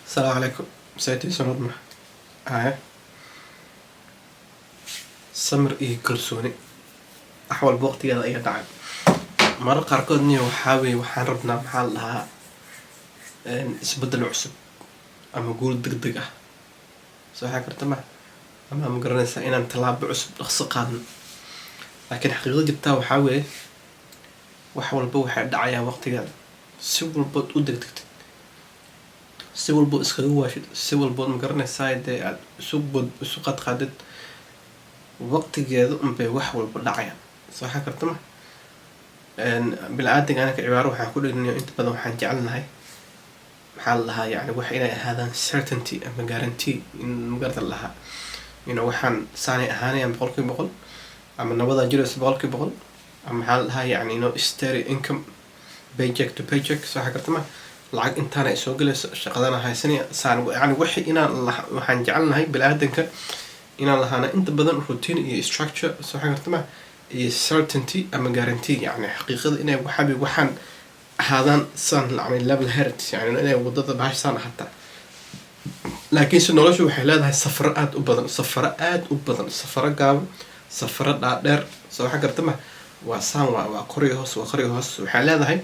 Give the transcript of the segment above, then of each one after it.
السلام عليكم. ساعتي سنود مح هاي samir iyo kalsooni wax walba waqtigeeda ayaa dhacay. Mararka qaarkoodni waxaan rabnaa maxaa la dhahaa isbedel cusub ama guul degdeg ah soo waxaa karta ma ama ma garanaysaa inaan tallaabo cusub dhaqso qaadno, laakiin xaqiiqada jirtaa waxaa weeye wax walba waxay dhacayaan waqtigeeda. Si walbood u degdegtid, si walbood iskaga waashid, si walbood ma garanaysaa dee aad isu qadqaadid, waqtigeeda unbay wax walba dhacayaan soo waxaa karta ma bilaadanka anaka cibaaro waxaan ku dhignayo inta badan waxaan jecelnahay maxaa la dhahaa yani wax inay ahaadaan certainty ama guarantee in magarata la dhahaa waxaan saanay ahaanayaan boqolkiiba boqol ama nabadaa jiraysa boqolkiiba boqol ama maxaa la dhahaa yani steady income paycheck to paycheck soo waxaa karta ma lacag intaana ay soo galayso shaqadana haysanaya saan yani wixii inaan waxaan jecelnahay bilaadanka inaan lahaana inta badan routine iyo structure soo waxaa karta ma iyo certainty ama guarantee yani xaqiiqada inay waxaan ahaadaan san yani level head yani inay wadada bahashaan hataa. Laakiin si noloshu waxay leedahay safaro aad u badan, safaro gaaban, safaro dhaadheer soo waxaa karta ma waa saan waa qori hoos waxay leedahay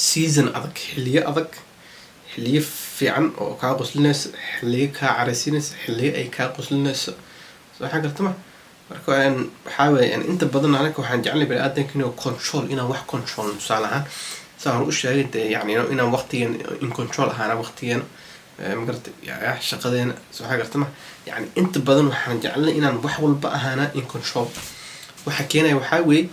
season adag, xilliyo fiican oo kaa qoslinaysa, xilliyo kaa caraysiinaysa, xilliyo ay kaa qoslinayso soo waxaa karta ma marka waxaa weeye inta badan anaga waxaan jecelnay baniaadanka inuu control inaan wax control tusaale ahaan saa hore u sheegay dee yani inaan waqtigeena in control ahaana waqtigeena magarata shaqadeena soo waxaa karta ma yani inta badan waxaan jecelnay inaan wax walba ahaana in control. Waxa keenaya waxaa weeye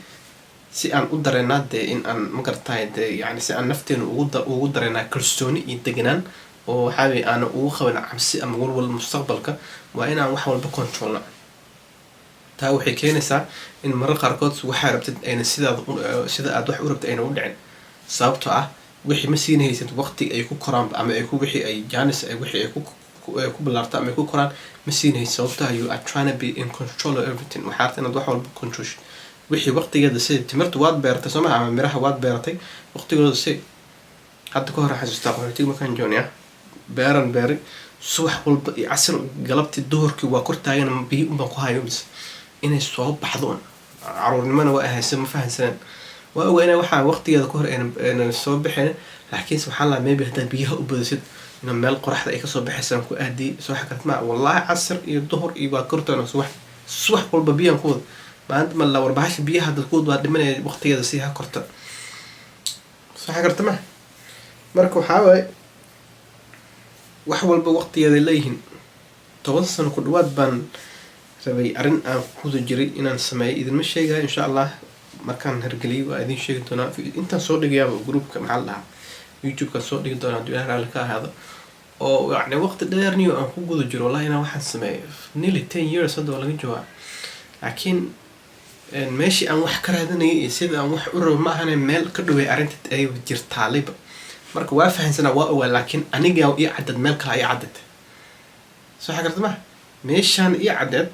si aan u dareennaa dee in aan magaratahay dee yani si aan nafteena ugu dareennaa kalsooni iyo deganaan oo waxaa weeye aana ugu qaban cabsi ama walwal mustaqbalka waa inaan wax walba controlna. taa waxay keenaysaa in marar qaarkood waxaa rabtid ayna sida aad wax u rabtid ayna u dhicin, sababtoo ah wixii ma siinaysid waqti ay ku koraan ama ay ku wixii ay jaanis ay wixii ay ku bilaarto ama ay ku koraan ma siinaysid, sababtoo you are trying to be in control of everything. waxaa rabtid inaad wax walba control wixii waqtigeeda sida timirta waad beeratay soo maha ama miraha waad beeratay waqtigooda si hadda ka hor xasuustaa qaxootiga markaan joogay beeray subax walba iyo casir galabtii duhurkii waa kor taagan biyo unbaan ku hayo bis inay soo baxdo caruurnimana waa ahaysa ma fahansaneen waa ogaa inay waxaa waqtigeeda ka hor ayna soo baxeen, laakiin subxaan allah maybe haddaad biyaha u badasid meel qoraxda ay kasoo baxaysaan ku aadiyay soo waxa karta ma wallahi casir iyo duhur iyo waa kortaan subax walba biyaan ku wada maanta ma la warbahasha biyaha dad ku wada waa dhimanaya waqtigeeda si ha korta soo waxa karta ma marka waxaa waaye wax walba waqtigeeda leeyihiin. 10 sano ku dhawaad baan rabay arrin aan kuda jiray inaan sameeyo idinma sheegayo insha allah markaan hergeliyo waa idin sheegi doonaa intaan soo dhigayaaba groupka maxaa la dhahaa youtube-ka soo dhigi doonaa hadduu ilaah raalli ka ahaado oo yani waqti dheerniyo aan ku guda jiro wallahi inaan waxaan sameeyo nearly 10 years hadda waa laga joogaa, laakiin meeshii aan wax ka raadinayay iyo sida aan wax u rabo ma ahane meel ka dhaway arrinta ay jirtaaliba marka waa fahansanaa waa ogaa, laakiin aniga ii cadad meel kale ii cadad soo waxaa karta ma meeshaan ii cadad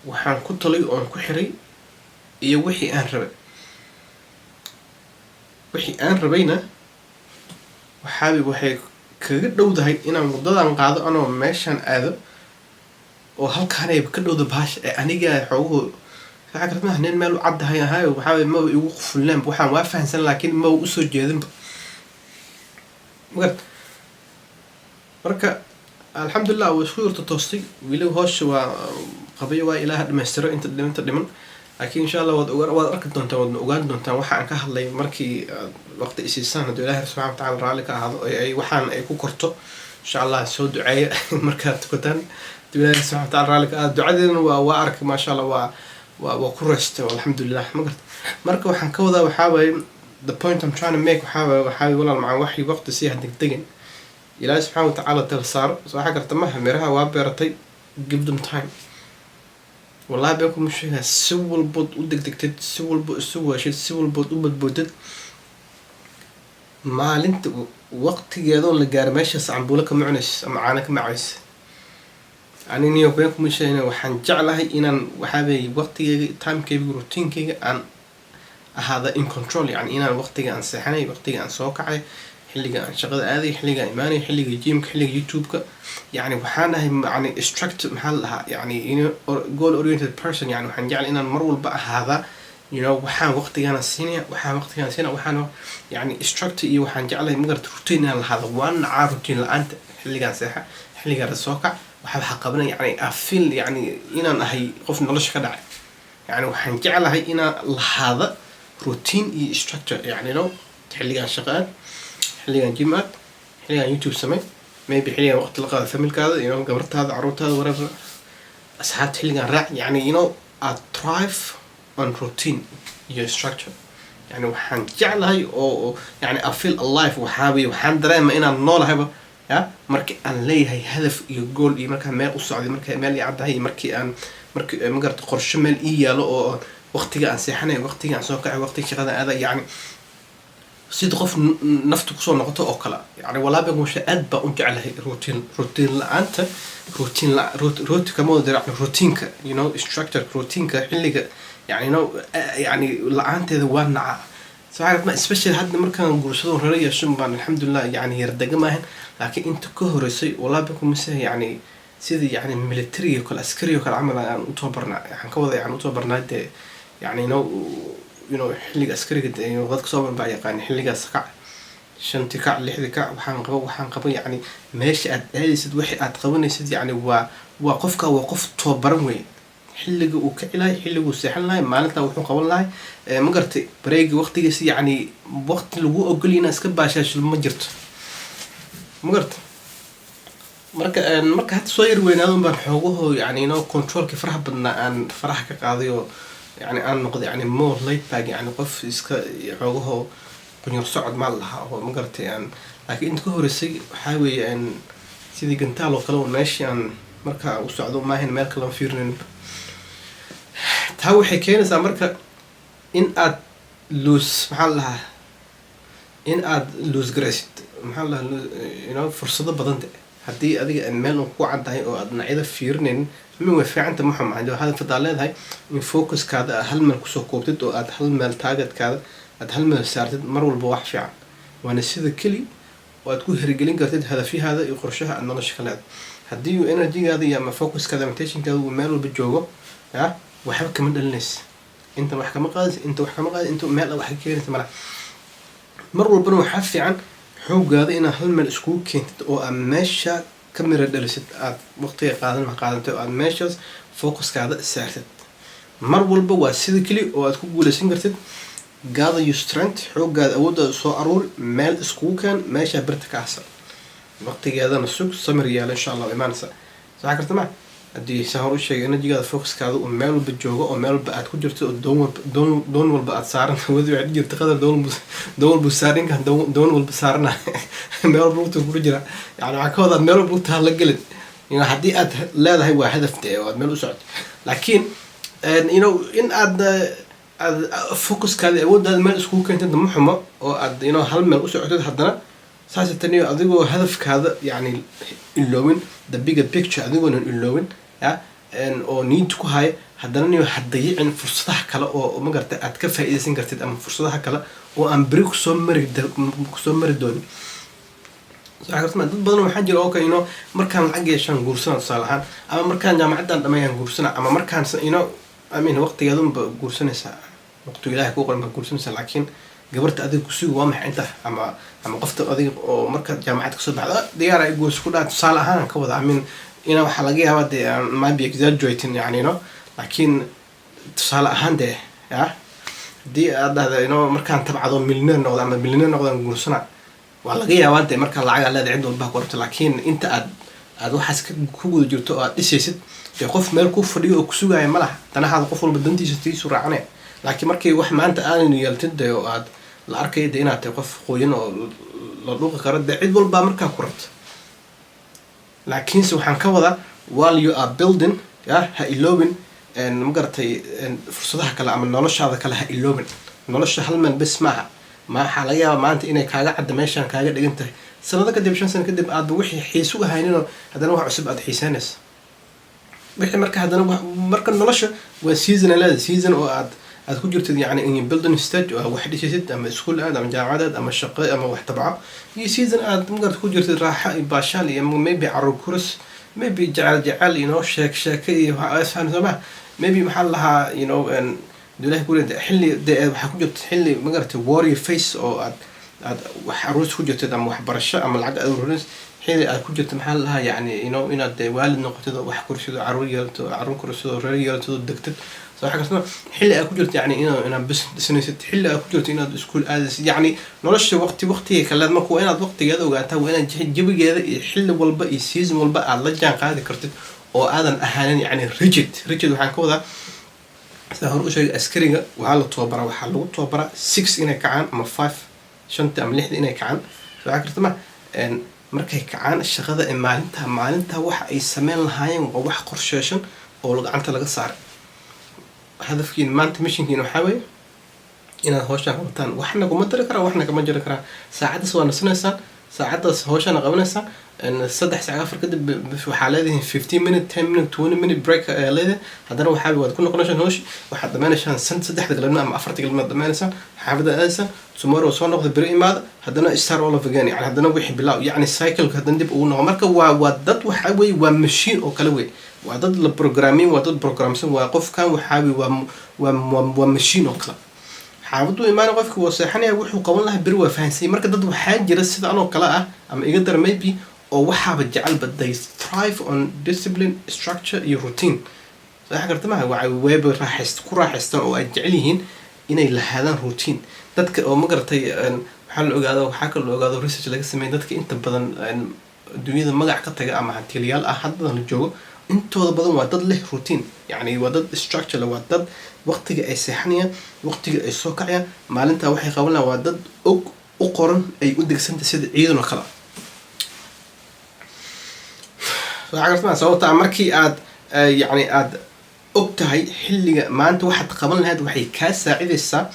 waxaan ku talay oon ku xiray iyo wixii aan rabayna waxay kaga dhowdahay inaan waddadan qaado anoo meeshaan aado oo halkaanay ka dhowda bahasha ee aniga xooguhu waxaa karta ma nin meel u caddahay ahayo waxaa weeye maba igu fulnaanba waxaan waa fahansan laakiin maba usoo jeedinba magarta marka alxamdulillah waa isku yurta toostay weli hoosha waa qabayo waa ilaaha dhamaystiro inta dhiman, laakiin insha allah waad arki doontaan waadna ogaan doontaan waxa aan ka hadlay markii waqti isiisaan hadduu ilaahay subxana watacaala raalli ka ahaado ay waxaan ay ku korto insha allah soo duceeya markaad tukataan hadduu ilaahay subxana watacaala raalli ka ahaado ducadeedana waa arkay maasha allah waa ku reystay alxamdulillah magarta marka waxaan ka wadaa waxaa waaye the point I'm trying to make waxaa waaye walaal macaan waxii waqti sii hadegdegan ilaahay subxana watacaala tala saaro soo waxaa karta maha miraha waa beeratay give them time wallahi been kuma sheegaa si walbood u degdegtid, si walbo isu waashid, si walbood u badboodid maalinta waqtigeedoo la gaaro meeshaas cambuulo ka macunays ama caano ka macaysa aniniyo been kuma sheegna waxaan jeclahay inaan waxaa weeye waqtigeyga timekeyga routinkeyga aan ahaada in control yani inaan waqtiga aan seexanay waqtiga aan soo kacay حلقة عن شغلة هذه حلقة إيماني حلقة جيم حلقة يوتيوب يعني وحنا يعني struct محلها يعني goal oriented person يعني وحنجعل إن المرول بقى هذا وحان وقتي أنا سينيا وحان يعني struct وحنجعله مقدر روتين هذا وأنا عارف روتين لأنت حلقة ساحة حلقة السوكع وحاب حقبنا يعني أفيل يعني إنا هي قف نلش كدع يعني وحنجعله إنا هذا روتين structure يعني حلقة شغال حلقة جيمات حلقة يوتيوب سمي maybe حلقة وقت لقاء فملك هذا قبرت هذا عروت هذا whatever أسحبت حلقة راح يعني I thrive on routine structure يعني وحنجعل هاي أو يعني I feel alive وحابي وحندري ما إنا النول هاي يا مركي أن لي هاي هدف يقول مركي مال أصعد مركي مال يعد هاي مركي مقدر قرش مال لو وقتي عن سيحني وقتي عن سوكع وقتي شغل هذا يعني سيد قف نفتك صور نقطة أوكلا يعني ولا بيقوش أدبا أنجعله روتين لا أنت روتين لا روت كمود يعني روتينك structure روتينك اللي يعني لا أنت ذا وانا ساعات ما especially هذا مركان نقولشون رأي شنبان الحمد لله يعني يردق ماهن لكن أنت كهرسي ولا بيكون مسه يعني سيد يعني ميليتري وكل عسكري وكل عمل يعني أتوبرنا يعني كوضع يعني أتوبرنا ده يعني حلقة عسكري قد غد كصوب بعد يعني حلقة سكع شنتي كع لحد كع وحنقبو يعني ماشي هذه سد وحي أتقبلني سد يعني وقفك وقف توبرن وين حلقة وكعلاي حلقة وسحن لاي مالتها وحن قبل لاي مقرتي بريق وقت يسي يعني وقت لو أقولي ناس كباشاش المجرت مقرت مركا حتى صير وين هذا بنحوقه يعني كنترول كيف راح بدنا أن فرح كقاضي يعني أنا نقضي يعني مور ليت باق يعني قف إسك حوقه بنير صعد مالها هو مقرتي يعني لكن أنت كهرسي حاوي أن سيدي قنتالو قالوا ماشي يعني مركا وصعدوا ما هن مالك لهم فيرن تهوي حكينا زي مركا إن أد لوز محلها إن أد لوز جريست محلها فرصة بدنت هدي أدي المال وقوع عندها أو أدنى عيدا فيرن من وفي عند محمد عنده هذا فضالات هاي من فوكس كذا هل من كسوكوبتد أو هل من تاجت كذا هل من سارتد مرول بواح فعلا وأنا سيد كلي وتكون هرجلين قرتد هذا في هذا يخرجها أن الله شكلات هديو إنرجي هذا يا ما فوكس كذا متيشن كذا وماله بالجوجو يا وحب كمان الناس أنت محكمة قاضي أنت محكمة قاضي أنت مال أو حكي أنت ملا مرول بنو حفي عن حوج هذا إن هل من سكوك كنت أو أمشى كاميرا درست وقتها قاعدين مع قاعدين أمشى فوكس كذا سارتد مرول بوا سيد كلي وتكون جول سينجرتد قاعد يسترنت حوج قاعد أود سو أرول مال سكوكان ماشى برتك أحسن وقتها هذا السوق سمريال إن شاء الله إيمان ساعكرت معه أدي سهروا شيء أنا جيت فوكس كذا ومال بالجوجو ومال بعد كجرت دون والبعد صارن وذي بعد جرت قدر دون بالسارين كان دون والبسارنا مال بروت وبرجرا يعني عكوذا مال بروت هالجلد يعني حدي لا ده هو هدف تاعه مال أسعد لكن إن أد فوكس كذا أود المال سكوك كنت محمى أو أد هل مال أسعد هذا ساعة التانية أديكوا هدف كذا يعني اللون the bigger picture أديكوا إنه اللون أو نيتكو هاي هداني حضيع إن فرصتها كلا أو ما قرت أتكفى إذا سنقرت أم فرصتها كلا وأمبريك سمر دوني ساعة ما بدنا نحجر أوكي مركان العجية شان جورسنا صالحان أما مركان جامعة عندما ينجورسنا أما مركان أمين وقت يدوم بجورسنا ساعة وقت إلهي كوكل ما جورسنا ساعة لكن قبرت أديك كسوق وامح أنت أما قفت أديك أو مركز جامعة كسود هذا ديارة يقول سكولات صالحان كوضع من وحلاقيها بدي ما بيكزاجويتين يعني لكن صالحان ده يا دي هذا مركان تبع ذو مليونير نقدر أما مليونير نقدر نقول صنع وحلاقيها وانت مركان العجلة الذي عنده الباك وربط لكن أنت أدو حاسك كوجو جرتو إيش يقف مال كوف فريق كسوق يعني ملح أنا هذا قفل بدنتي ستي سرعة عنه لكن مركي وح ما أنت آن يلتد يقعد الأركيد هنا توقف خوين للوقت كرد عيد والبا مركا كرت لكن سبحان كوضع while you are building يا هايلوبن إن مقرتي فرصتها كلا عمل نولش هذا كلا هايلوبن نولش هل من بس معها ما حاليا ما أنت إنك كاجا عد ماشان كاجا دقنته سنة ذا كده بشان سنة كده بعد بوحي حيسوها هينو هذا نوع عصب عد حيسانس وحي مركا هذا نوع مركا نولش وسيزن لا سيزن أو عد aad ku jirtid yani in building stage oo wax dhisid ama iskuul aad ama jaamacad ama shaqo ama wax tabca iyo season aad magarad ku jirtid raaxa iyo baashaal iyo maybe carruur kuris maybe jecel sheeko iyo waxaan sama maybe maxaa lahaa dulaha gurida xilli waxaa ku jirta xilli magarata warrior face oo aad wax aroos ku jirtid ama waxbarasho ama lacag aruuris xilli aad ku jirta maxaa lahaa yani inaad waalid noqotid oo wax kursido carruur yeelato carruur kursido reer yeelato degtid صراحة كسمة حلي أكو جرت يعني أنا بس سنة حلي أكو جرت إنا سكول آدس يعني نرش وقتي كلام ماكو أنا وقتي جذا وقتها وأنا جيب جذا حل والبقى سيزن والبقى الله جان قاعد كرتت أو آدم أحيانا يعني ريجيد وحنا كذا سهر وشيء أسكرينج وعلى طوبرة وحلو طوبرة 6 إنا كعان أما 5 شنطة أم لحد إنا كعان صراحة كسمة إن مركي كعان الشغلة مالنتها وح أي سمين لهاين ووح قرشاشن أو لقى عنت لقى صار هدفكين ما أنت مشينكين وحاول إن هوشنا قمتان وإحنا قمت ذكرا وإحنا كمان جركرا ساعات سوى نسنسان ساعات هوشنا قبلنسان إن الصدح ساعة فرق كده بحالات 15 minute 10 minute 20 minute break لذا هذا هو حاول وتكون قناشن هوش واحد دمان شان سنت صدح تقلنا أم أفرت قلنا دمان سان حافظ أنسان ثمار وصون نقد بري ماذا هذانا استار ولا فجاني على هذانا ويحب بالله يعني السايكل هذا ندب ونعمرك وضد وحاوي ومشين أو كلوي وضد البروجرامين وضد بروجرامسون وقف كان وحاوي ومشين أو كلا حافظوا إيمان قفك وصحني وحو قبل لها بروا فانسي مركز ضد وحاج جلس أنا وكلاء أم يقدر maybe أو وحاب الجعل but they thrive on discipline structure your routine صح قلت معه وعواب راح يستون أو أجعلهن إن إلى هذا روتين ذاتك أو مقرتي حل أجاده وحكى الأجاده research لقى سمين ذاتك أنت بدن الدنيا ما قاعد قطع أما هالتليال أحد من الجو أنتوا بدن وضد له روتين يعني وضد structure لو وضد وقتك أي سحنية وقتك أي سوكعية ما أنت وحي قولنا وضد أقرن أي ودك سنت سيد عيد وكلا عرفت ما سويت مركي عاد يعني عاد أبتهي حلي ما أنت واحد قبل هذا وحي كاسة عيد السا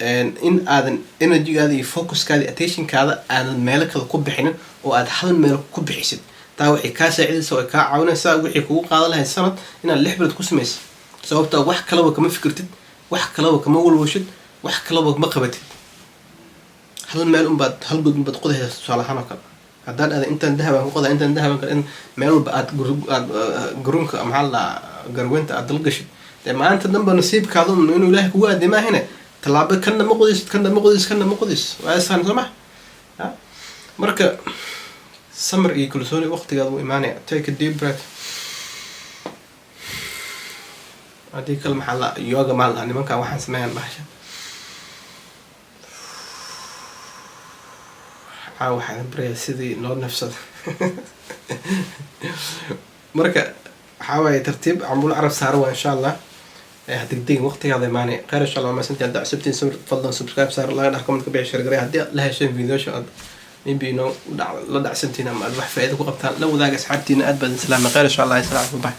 إن هذا إنرجي هذا فوكس كذا attention كذا هذا مالك القب حين وهذا حل مالك القب حسد تاوحي كاسة عيد سواء كعونة سا وحي كوق هذا له السنة إن اللحبة تكون سميس سويت واحد كلامه كمان فكرتد واحد كلامه كمان أول وشد واحد كلامه ما قبتد هل مال بعد هل قد قدها صالحنا كذا هذا أنت ذهب وقضى أنت ذهب إن ماله بعد جرونك محل جروينت أدلقش لما أنت نبى نصيب كذا من إنه له هو دماء هنا تلعب كنا مقدس وأسهل سمح مركب سمر كل سوري وقت قالوا إيماني take a deep breath هذه كلمة حلا يوجا مال أنا ما كان واحد سمعان بحشة واحد بري سيدي لون نفسه مركب حاول ترتيب عمول عرب ساروا إن شاء الله هتقدين وقت هذا ماني خير إن شاء الله ما سنتي عند عسبتين تفضل سبسكرايب صار الله يرحمكم كبيع شرقري هدي لها شيء فيديو شو maybe لا دع سنتين أما الواحد فائدة وقتها لو ذاك أصحابتي نأدب السلام خير إن شاء الله يسلمك باي